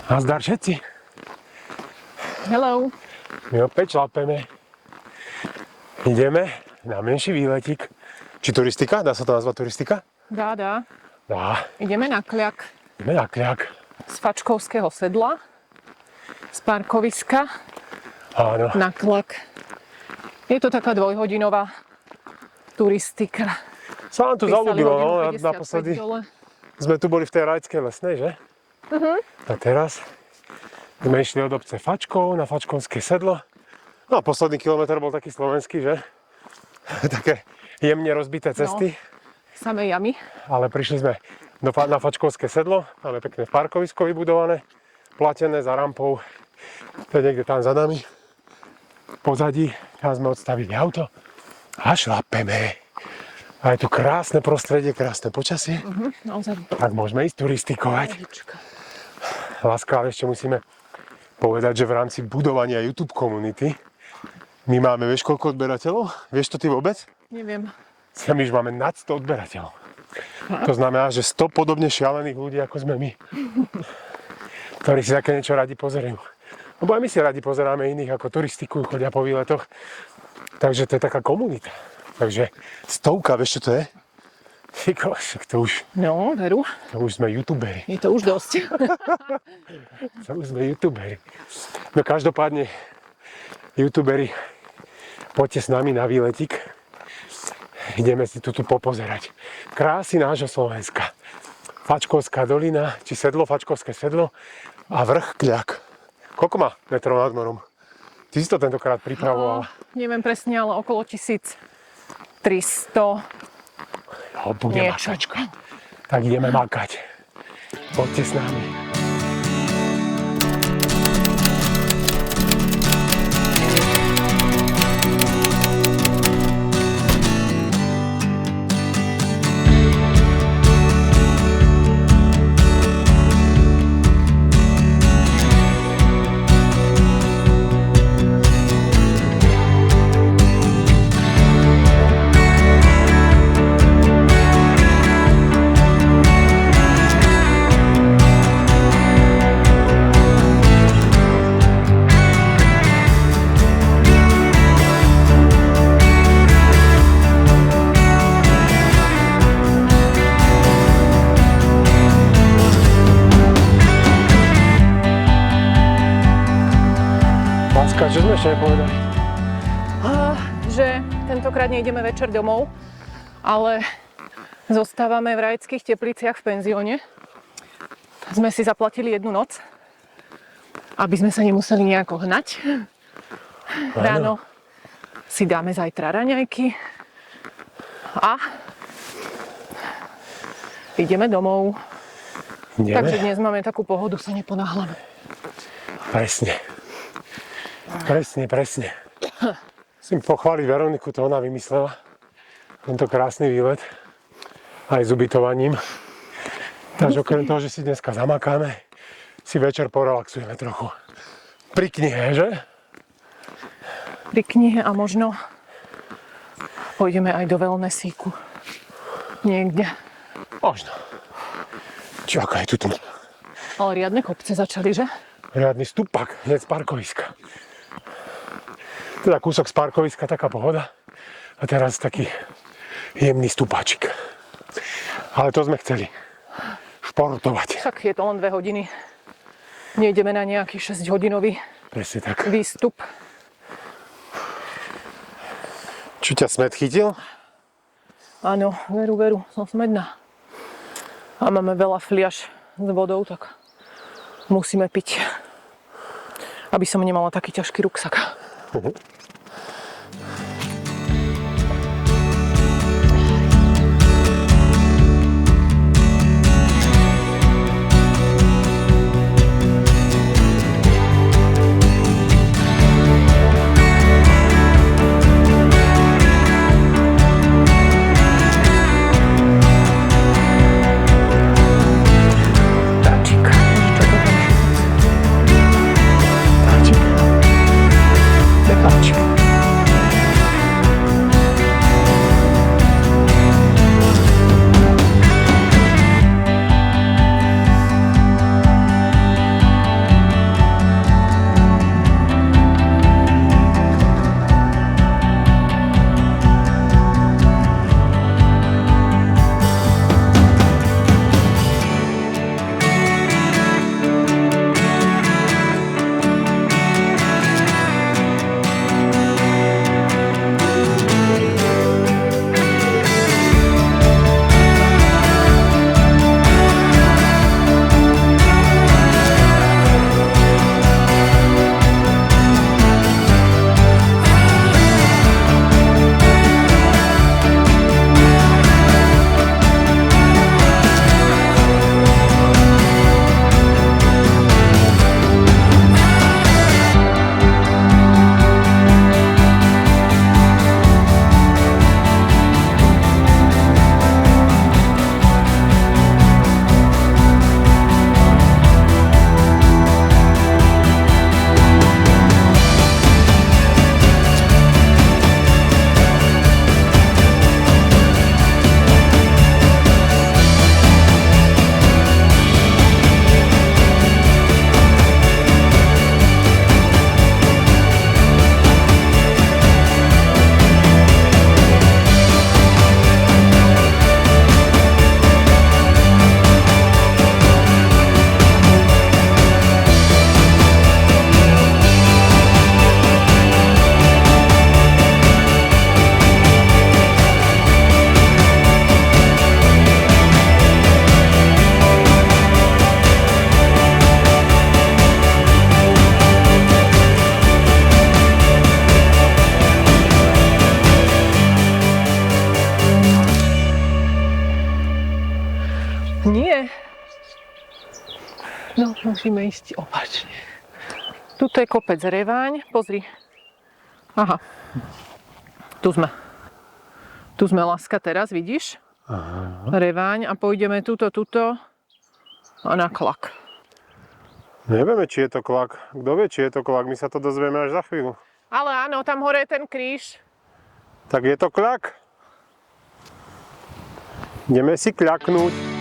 Nazdar všetci. Hello. My opäť šlapeme. Ideme na menší výletík. Či turistika? Dá sa to nazvať turistika? Dá. Dá. Ideme na Kľak. Ideme na Kľak. Z Fačkovského sedla. Z parkoviska. Áno. Na Kľak. Je to taká dvojhodinová turistika. Sa nám tu zalúbilo, no. Naposledy dole. sme tu boli v tej Rajskej lesnej, že? A teraz sme išli od obce Fačkov na Fačkovské sedlo. No a posledný kilometr bol taký slovenský, že? Také jemne rozbité cesty. Samé jamy. Ale prišli sme na Fačkovské sedlo. Máme pekné parkovisko vybudované, platené za rampou. To je niekde tam za nami. Pozadí, tam sme odstavili auto a šlapeme. A je tu krásne prostredie, krásne počasie. Tak môžeme ísť turistikovať. Láska, ale ešte musíme povedať, že v rámci budovania YouTube komunity my máme, vieš koľko odberateľov? Vieš to ty vôbec? Neviem. My už máme nad 100 odberateľov. To znamená, že 100 podobne šialených ľudí, ako sme my. Ktorí si také niečo radi pozerajú. Lebo aj my si radi pozeráme iných, ako turistikujú, chodia po výletoch. Takže to je taká komunita. Takže 100, vieš čo to je? Fiko, však to už... No, veru. To už sme youtuberi. Je to už dosť. To už sme youtuberi. No každopádne, youtuberi, poďte s nami na výletik. Ideme si tu popozerať krásy nášho Slovenska. Fačkovská dolina, či sedlo, Fačkovské sedlo a vrch Kľak. Koľko má metrov nad morom? Ty si to tentokrát pripravovala. Neviem presne, ale okolo 1300. No, bude niečo. makačka. Tak ideme makať. Poďte s nami. Čo sme ešte nepovedali? Že tentokrát nejdeme večer domov, ale zostávame v Rajeckých Tepliciach v penzióne. Sme si zaplatili jednu noc, aby sme sa nemuseli nejako hnať. Ráno si dáme zajtra raňajky a ideme domov. Ideme? Takže dnes máme takú pohodu, sa neponáhľame. Presne. Musím pochváliť Veroniku, to ona vymyslela. Tento krásny výlet. Aj s ubytovaním. Takže okrem toho, že si dneska zamakáme, si večer porelaxujeme trochu. Pri knihe, že? Pri knihe a možno pôjdeme aj do wellnessíku. Niekde. Možno. Čo, aká je tu tma? Ale riadne kopce začali, že? Riadny stupak, hneď z parkoviska. Teda kúsok z parkoviska, taká pohoda. A teraz taký jemný stupáčik. Ale to sme chceli. Športovať. Tak je to len 2 hodiny. Nejdeme na nejaký 6-hodinový Presne tak. výstup. Čo ťa smäd chytil? Áno, veru, som smedná. A máme veľa fliaš s vodou, tak musíme piť. Aby som nemala taký ťažký ruksak. Táčik. No, musíme ísť opačne. Tuto je kopec Reváň, pozri. Aha, tu sme. Tu sme, Láska, teraz, vidíš? Aha. Reváň a pôjdeme tuto a na Klak. Nevieme, či je to Klak. Kto vie, či je to Klak? My sa to dozvieme až za chvíľu. Ale áno, tam hore je ten kríž. Tak je to Klak? Ideme si kľaknúť.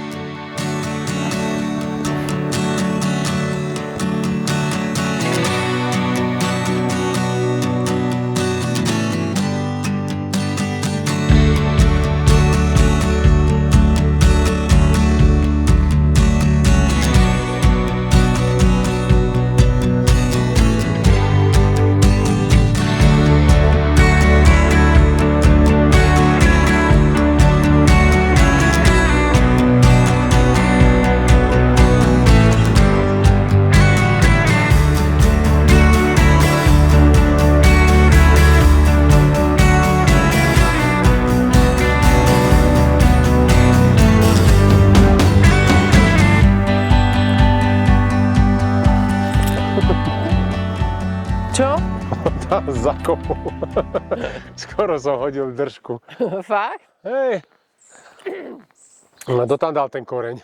Čo? Zakopol. Skoro som hodil držku. Fakt? Hej. No, kto tam dal ten koreň?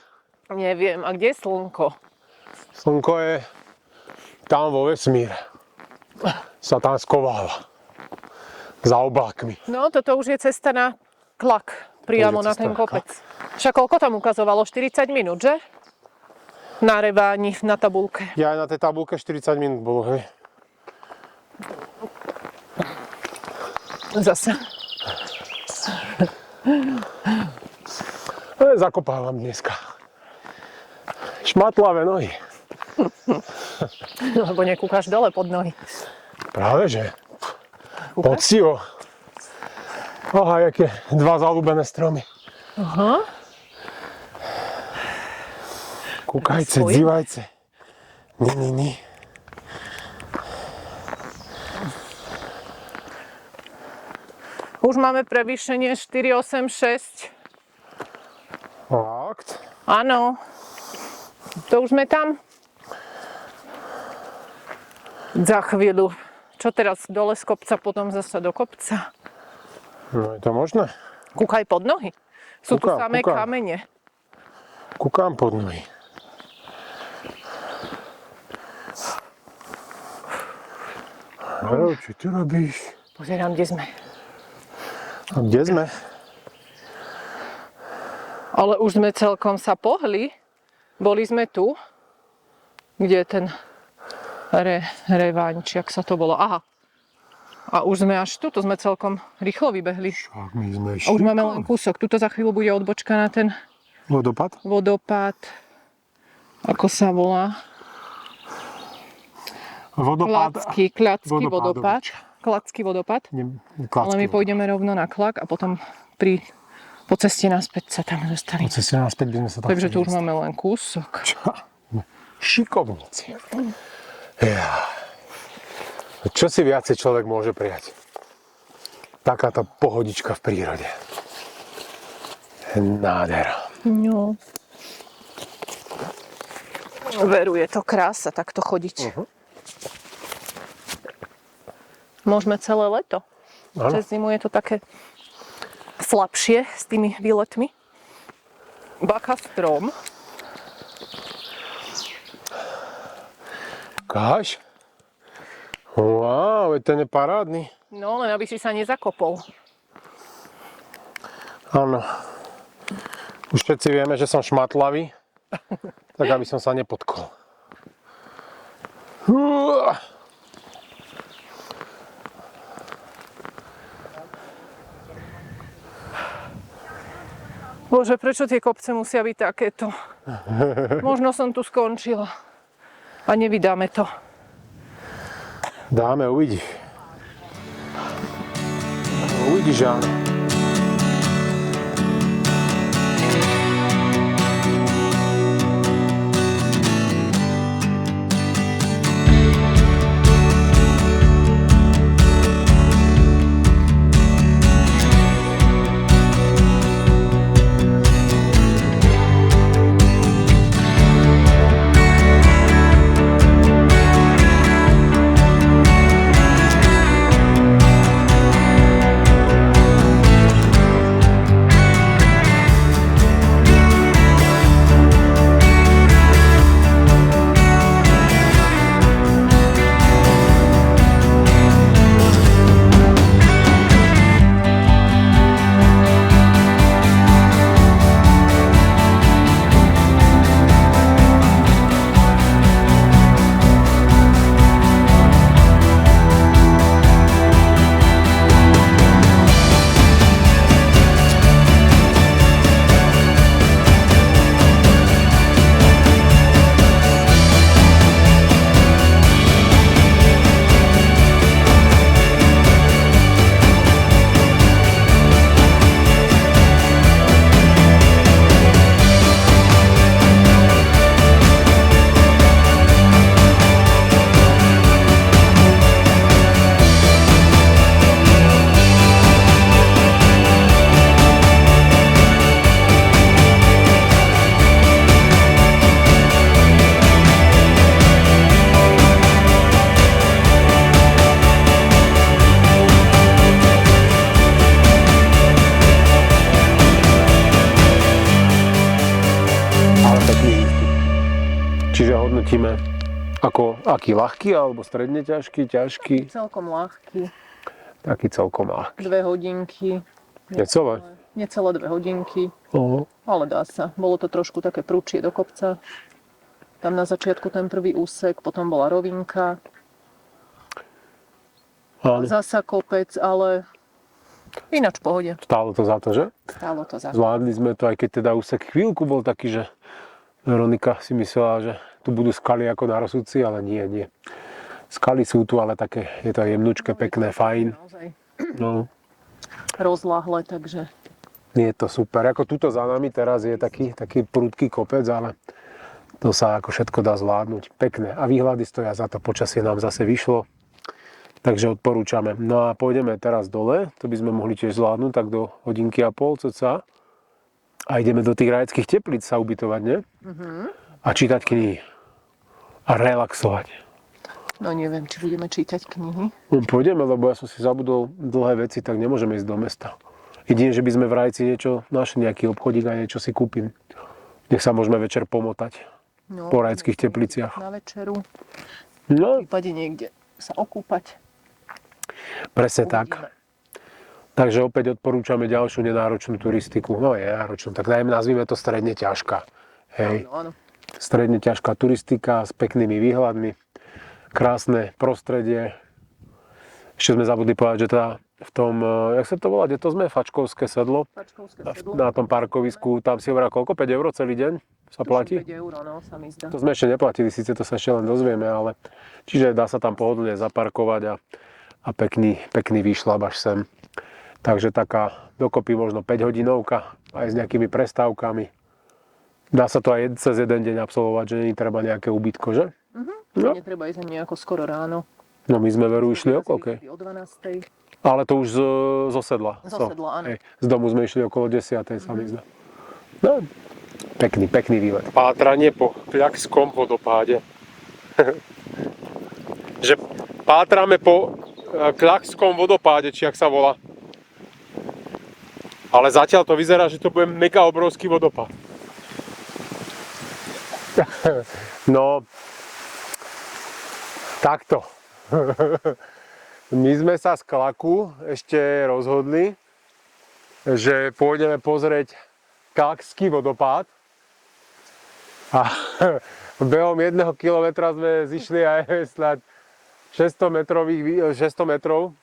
Neviem. A kde je slnko? Slnko je tam vo vesmíre. Sa tam skováva. Za oblákmi. No, toto už je cesta na Klak. Priamo To už je na ten cesta na kopec. Však koľko tam ukazovalo? 40 minút, že? Na Reváni, na tabulke. Ja aj na tej tabulke 40 minút bolo, hej. Zase. Zakopávam dneska. Šmatlavé nohy. Lebo nekúkaš dole pod nohy. Práve že. Poctivo. Aha, jaké dva zalúbené stromy. Aha. Kúkajte, Svoj? dívajte. Ni. Už máme prevýšenie 486. Fakt? Áno. To už sme tam. Za chvíľu. Čo teraz? Dole z kopca, potom zase do kopca. No je to možné. Kúkaj pod nohy. Sú tu Kúkam, samé kúkam. kamene. Kúkam pod nohy. Halo, čo ty robíš? Pozerám, kde sme. A kde sme? Ale už sme celkom sa pohli. Boli sme tu. Kde je ten Reváň, či jak sa to bolo. Aha. A už sme až tu, to sme celkom rýchlo vybehli. Tak my sme A už máme len kúsok. Tuto za chvíľu bude odbočka na ten Vodopad? vodopád. Ako sa volá? Vodopád. Kľacký vodopád. Kľacký vodopád. Ale my pôjdeme rovno na Klak a potom po ceste naspäť sa tam dostaneme. Po ceste naspäť by sme sa tak Takže tu už chceli máme len kúsok. Šikovníci. Ja. Čo si viacej človek môže prijať? Takáto pohodička v prírode. Nádhera. No. Veru, je to krása takto chodiť. Môžeme celé leto. Áno. Cez zimu je to také slabšie s tými výletmi. Baka strom. Káš? Wow, ten je parádny. No, len aby si sa nezakopol. Áno. Už všetci vieme, že som šmatlavý, tak aby som sa nepotkol. Bože, prečo tie kopce musia byť takéto? Možno som tu skončila. A nevydáme to. Dáme, uvidíš. Uvidíš, áno. Čiže hodnotíme ako aký ľahký alebo stredne ťažký, ťažký, Celkom ľahký. taký celkom ľahký. 2 hodinky. Necelé? Necelé 2 hodinky. Oho. Ale dá sa. Bolo to trošku také prúčie do kopca. Tam na začiatku ten prvý úsek, potom bola rovinka. Áno. Zasa kopec, ale ináč v pohode. Stálo to za to, že? Stálo to za to. Zvládli sme to, aj keď teda úsek chvíľku bol taký, že Veronika si myslela, že tu budú skaly ako na Rosúci, ale nie. Skaly sú tu, ale také, je to jemnučké, pekné, fajn. Naozaj No, rozláhle, takže je to super. Ako tuto za nami teraz je taký prudký kopec, ale to sa ako všetko dá zvládnuť. Pekné. A výhľady stoja za to. Počasie nám zase vyšlo. Takže odporúčame. No a pôjdeme teraz dole. To by sme mohli tiež zvládnuť tak do hodinky a pol, cca. A ideme do tých rajeckých teplíc sa ubytovať, nie? A čítať knihy. A relaxovať. no neviem, či budeme čítať knihy. Pôjdeme, lebo ja som si zabudol dlhé veci, tak nemôžeme ísť do mesta. Jedine, že by sme v Rajci niečo našli, nejaký obchodík a niečo si kúpim. Nech sa môžeme večer pomotať No, po rajckých tepliciach. na večeru. No, V prípade niekde sa okúpať. presne tak. Uvidíme. Takže opäť odporúčame ďalšiu nenáročnú turistiku. No je náročnú, tak nazvime to stredne ťažká. Hej. Áno. Stredne ťažká turistika s peknými výhľadmi. Krásne prostredie. Ešte sme zabudli povedať, že teda v tom, jak sa to volá, kde to sme? Fačkovské sedlo. Pačkovské sedlo. Na tom parkovisku, tam si hovorila koľko? 5 € celý deň sa platí? 5 eur, no, sa mi zdá. To sme ešte neplatili, síce to sa ešte len dozvieme, ale čiže dá sa tam pohodlne zaparkovať a pekný výšľab až sem. Takže taká dokopy možno 5 hodinovka aj s nejakými prestávkami. Dá sa to aj cez jeden deň absolvovať, že nie treba nejaké ubytko, že? No. Netreba ísť ani nejako skoro ráno. No my sme veru išli o koľkej? O 12. Ale to už zo sedla. Zo sedla, áno. Hej, z domu sme išli okolo 10. sa mi zdá. No, pekný výlet. Pátranie po Kľakskom vodopáde. Že pátrame po Kľakskom vodopáde, či jak sa volá. Ale zatiaľ to vyzerá, že to bude mega obrovský vodopád. No, takto. My sme sa z Klaku ešte rozhodli, že pôjdeme pozrieť Klakský vodopád. A behom 1 kilometra sme zišli aj snad 600 metrov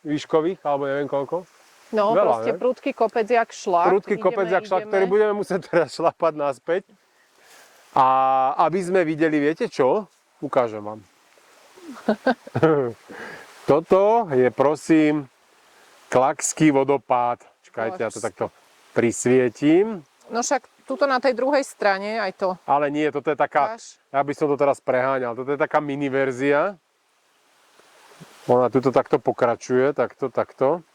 výškových, alebo neviem koľko. No, Veľa, proste ne? prudký kopec jak šlak. Prudký kopec jak šlak, ktorý budeme musieť teraz šlapať naspäť. A aby sme videli, viete čo? Ukážem vám. Toto je, prosím, Klakský vodopád. Čakajte, ja to takto prisvietím. No však tuto na tej druhej strane aj to. Ale nie, toto je taká, Až. ja by som to teraz preháňal, toto je taká mini verzia. Ona tuto takto pokračuje, takto. Takto.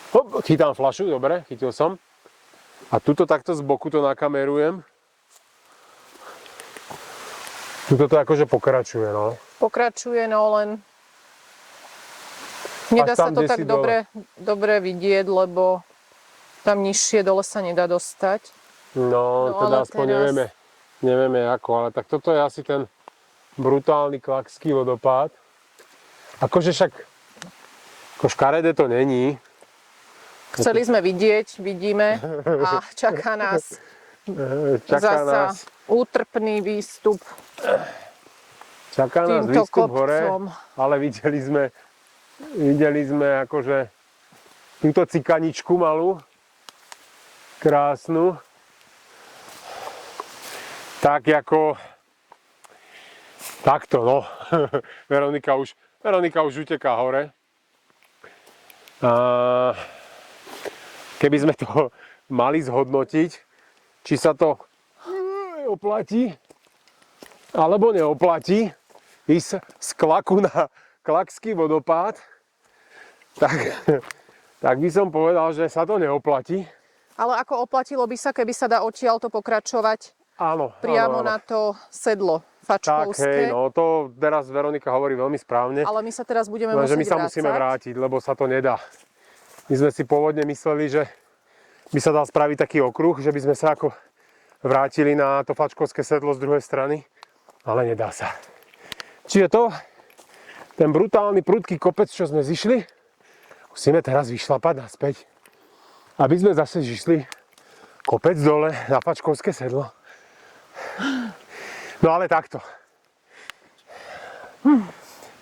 Hop, chytám fľašu, dobre, chytil som. A tuto takto z boku to nakamerujem. Tuto to akože pokračuje, no. Pokračuje, no len nedá Až tam, sa to kde tak si dole. dobre vidieť, lebo tam nižšie dole sa nedá dostať. No, No, teda ale aspoň teraz- nevieme ako, ale tak toto je asi ten brutálny Klakský vodopád. Akože však, ako škaredé to není. Chceli sme vidieť, vidíme a čaká nás Čaká zasa nás, útrpný výstup týmto výstup hore, kopcom. ale videli sme akože túto cikaničku malú, krásnu. Tak ako takto, no. Veronika už uteká hore. A keby sme to mali zhodnotiť, či sa to oplatí, alebo neoplatí ísť z Klaku na Klakský vodopád, tak by som povedal, že sa to neoplatí. Ale ako oplatilo by sa, keby sa dá odtiaľto pokračovať Áno. priamo áno. na to sedlo Tak, Fačkovské. hej, no to teraz Veronika hovorí veľmi správne. Ale my sa teraz budeme Lenže musieť my sa musíme vrátiť, lebo sa to nedá. My sme si pôvodne mysleli, že by sa dal spraviť taký okruh, že by sme sa ako vrátili na to Fačkovské sedlo z druhej strany, ale nedá sa. Čiže ten brutálny prudký kopec, čo sme zišli, musíme teraz vyšlapať naspäť, aby sme zase zišli kopec dole na Fačkovské sedlo. No ale takto.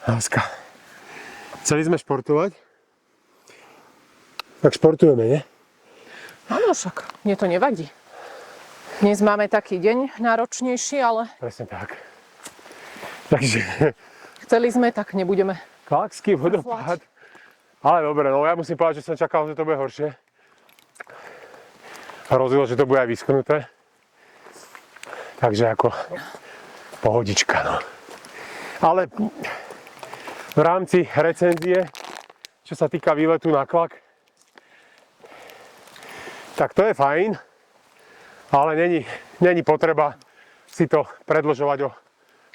Láska. Chceli sme športovať? Tak športujeme, nie? Áno, však mne to nevadí. Dnes máme taký deň náročnejší, ale Presne tak. Takže chceli sme, tak nebudeme. Klakský vodopád. Ale dobre, no ja musím povedať, že som čakal, že to bude horšie. Hrozilo, že to bude aj vyschnuté. Takže ako pohodička, no. Ale v rámci recenzie, čo sa týka výletu na Klak, tak to je fajn, ale není potreba si to predĺžovať o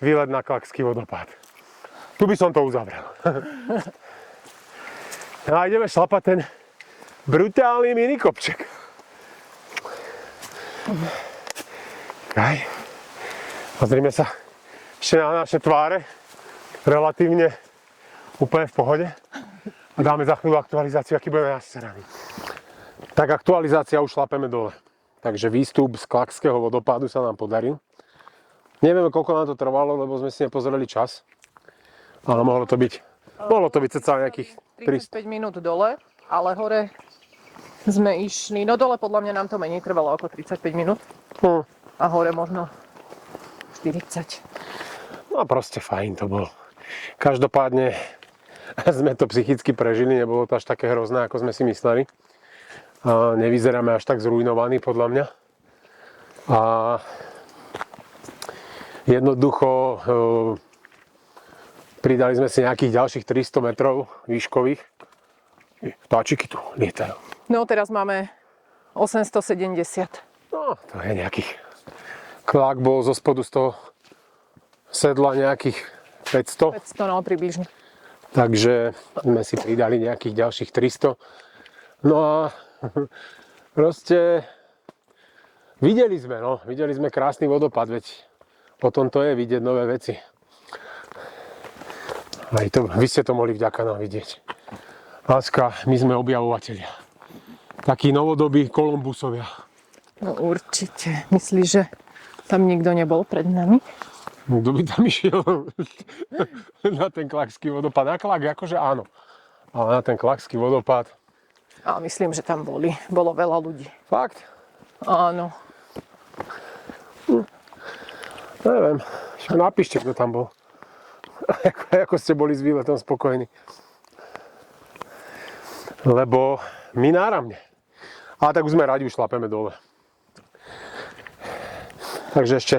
výlet na Klakský vodopád. Tu by som to uzavrel. A ideme šlapať ten brutálny minikopček. Okay. Pozrime sa ešte na naše tváre, relatívne úplne v pohode. A dáme za chvíľu aktualizáciu, aký budeme naseraní. Tak aktualizácia, už šlapeme dole. Takže výstup z Klakského vodopádu sa nám podaril. Nevieme, koľko nám to trvalo, lebo sme si nepozreli čas. Ale mohlo to byť cca nejakých 35 minút dole, ale hore sme išli, no dole podľa mňa nám to menej trvalo ako 35 minút. A hore možno 40. No proste fajn to bolo. Každopádne sme to psychicky prežili, nebolo to až také hrozné, ako sme si mysleli. A nevyzeráme až tak zrujnovaní, podľa mňa. A jednoducho pridali sme si nejakých ďalších 300 metrov výškových. Vtáčiky tu lietajú. No teraz máme 870. No, to je nejakých... Klak bol zo spodu z toho sedla nejakých 500. 500, no približne. Takže sme si pridali nejakých ďalších 300. No a proste videli sme krásny vodopád, veď potom to je vidieť nové veci. Aj to, vy ste to mohli vďaka nám vidieť. Láska, my sme objavovatelia. Takí novodobí Kolumbusovia. No určite. Myslíš, že tam nikto nebol pred nami? Kto by tam išiel na ten Klakský vodopád? Na Klak, akože áno. Ale na ten Klakský vodopád. A myslím, že tam bolo veľa ľudí. Fakt? Áno. Neviem. Napíšte, kto tam bol. Ako ste boli s výletom spokojní. Lebo my náramne. Ale tak už sme radi, už šlapeme dole. Takže ešte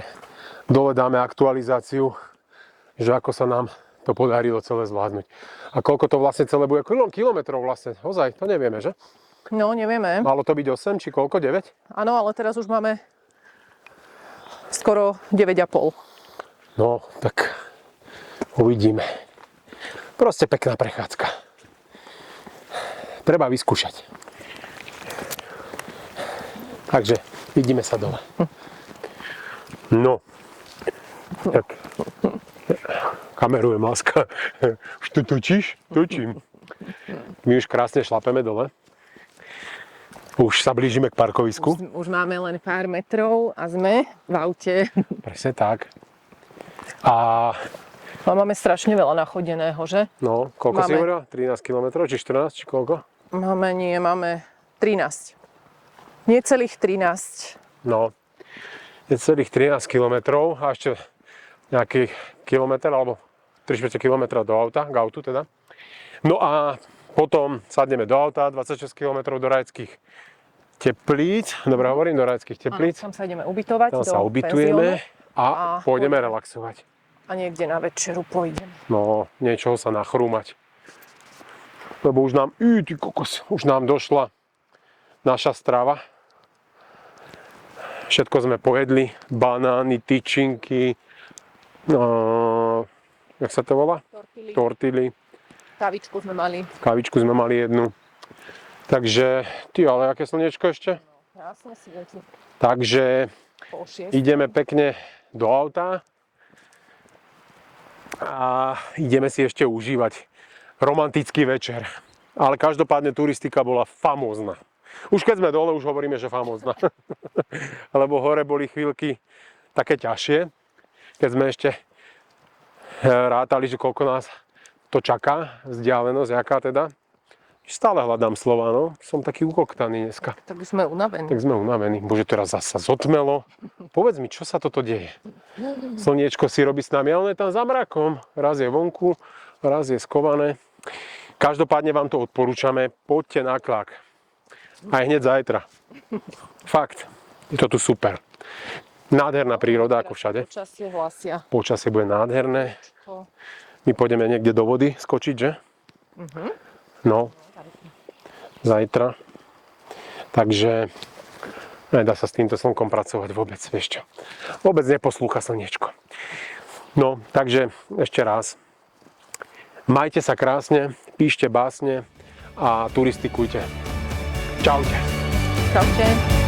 dole dáme aktualizáciu, že ako sa nám to podarilo celé zvládnuť. A koľko to vlastne celé bude? Kilometrov vlastne, ozaj, to nevieme, že? No, nevieme. Malo to byť 8, či koľko, 9? Áno, ale teraz už máme skoro 9,5. No, tak uvidíme. Proste pekná prechádzka. Treba vyskúšať. Takže vidíme sa dole. No, tak kamerujem, láska. Už tu točíš? Točím. My už krásne šlapeme dole. Už sa blížime k parkovisku. Už máme len pár metrov a sme v aute. Presne tak. A máme strašne veľa nachodeného, že? no, koľko si hovorila? 13 km, či 14, či koľko? Máme 13. Necelých 13. No, je celých 13 km a ešte nejaký kilometr alebo 3/4 km do auta, k autu teda. No a potom sadneme do auta, 26 km do Rajeckých Teplíc. Dobre hovorím, do Rajeckých Teplíc. Tam sa ideme ubytovať. Tam sa ubytujeme a a pôjdeme relaxovať. A niekde na večeru pôjdeme. No, niečoho sa nachrúmať. Lebo už nám, ty kokos, už nám došla naša strava. Všetko sme pojedli, banány, tyčinky, jak sa to volá? Tortily. Kávičku sme mali. Kávičku sme mali jednu. Takže, ty, ale aké slniečko ešte? Jasne svieti. Takže Po 6. ideme pekne do auta a ideme si ešte užívať romantický večer. Ale každopádne turistika bola famózna. Už keď sme dole, už hovoríme, že famózna. Lebo hore boli chvíľky také ťažšie, keď sme ešte rátali, že koľko nás to čaká, vzdialenosť, jaká teda. Stále hľadám slova, no. Som taký ukoktaný dneska. Tak sme unavení. Tak sme unavení. Bože, teraz zasa zotmelo. Povedz mi, čo sa toto deje? Slniečko si robí s nami, ale on je tam za mrakom. Raz je vonku, raz je skované. Každopádne vám to odporúčame. Poďte na Klak. Aj hneď zajtra. Fakt. Je to tu super. Nádherná príroda, ako všade. Počasie hlasia. Počasie bude nádherné. My pôjdeme niekde do vody skočiť, že? No. Zajtra. Takže nedá sa s týmto slnkom pracovať vôbec, vieš čo. Vôbec neposlúcha slniečko. No, takže ešte raz. Majte sa krásne, píšte básne a turistikujte. Čaute. Čaute.